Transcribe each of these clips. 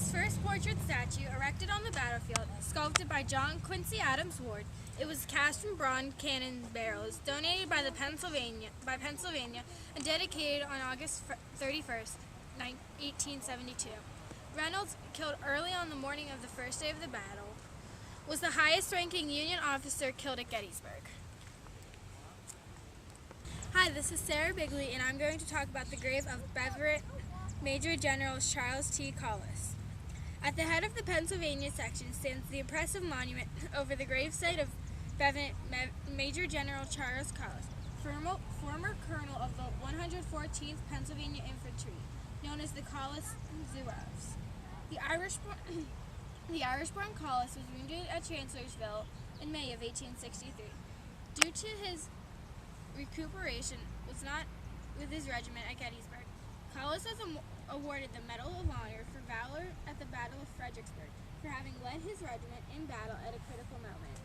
His first portrait statue, erected on the battlefield, sculpted by John Quincy Adams Ward, it was cast from bronze cannon barrels, donated by Pennsylvania, and dedicated on August 31st, 1872. Reynolds, killed early on the morning of the first day of the battle, was the highest-ranking Union officer killed at Gettysburg. Hi, this is Sarah Bigley, and I'm going to talk about the grave of Brevet Major General Charles T. Collis. At the head of the Pennsylvania section stands the impressive monument over the gravesite of Brevet Major General Charles Collis, former colonel of the 114th Pennsylvania Infantry, known as the Collis Zeros. The Irish-born Collis was wounded at Chancellorsville in May of 1863. Due to his recuperation was not with his regiment at Gettysburg, Collis was awarded the Medal of Honor for valor at the Battle of Fredericksburg for having led his regiment in battle at a critical moment.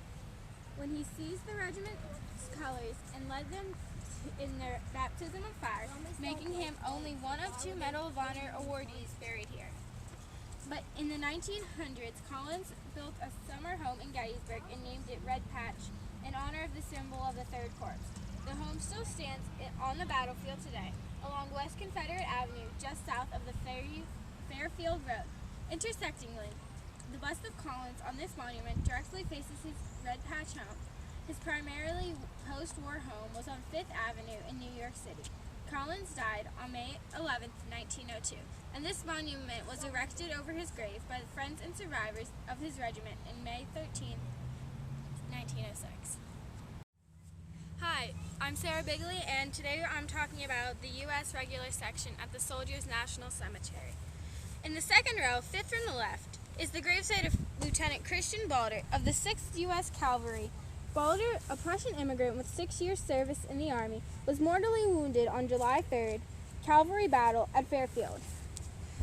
When he seized the regiment's colors and led them in their baptism of fire, making him only one of two Medal of Honor awardees buried here. But in the 1900s, Collins built a summer home in Gettysburg and named it Red Patch in honor of the symbol of the 3rd Corps. The home still stands on the battlefield today, along West Confederate Avenue, just south of the Fairfield Road. Intersectingly, the bust of Collins on this monument directly faces his Red Patch home. His primarily post-war home was on 5th Avenue in New York City. Collins died on May 11, 1902, and this monument was erected over his grave by the friends and survivors of his regiment in May 13, 1906. Hi, I'm Sarah Bigley, and today I'm talking about the U.S. Regular Section at the Soldiers' National Cemetery. In the second row, 5th from the left, is the gravesite of Lieutenant Christian Balder of the 6th U.S. Cavalry. Balder, a Prussian immigrant with 6 years' service in the Army, was mortally wounded on July 3rd, cavalry battle at Fairfield.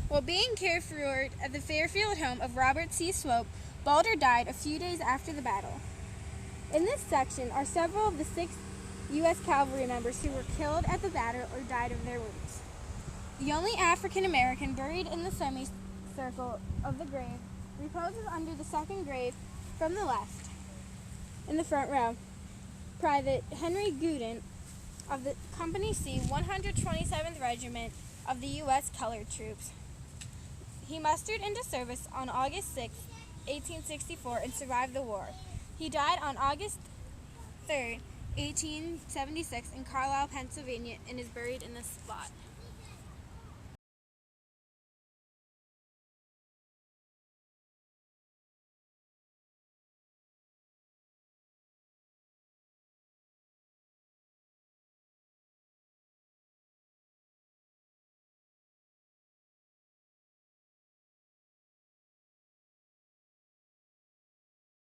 While being cared for at the Fairfield home of Robert C. Swope, Balder died a few days after the battle. In this section are several of the 6th U.S. Cavalry members who were killed at the battle or died of their wounds. The only African American buried in the semicircle of the grave reposes under the second grave from the left in the front row. Private Henry Gooden of the Company C, 127th Regiment of the U.S. Colored Troops. He mustered into service on August 6, 1864, and survived the war. He died on August 3, 1876 in Carlisle, Pennsylvania, and is buried in this spot.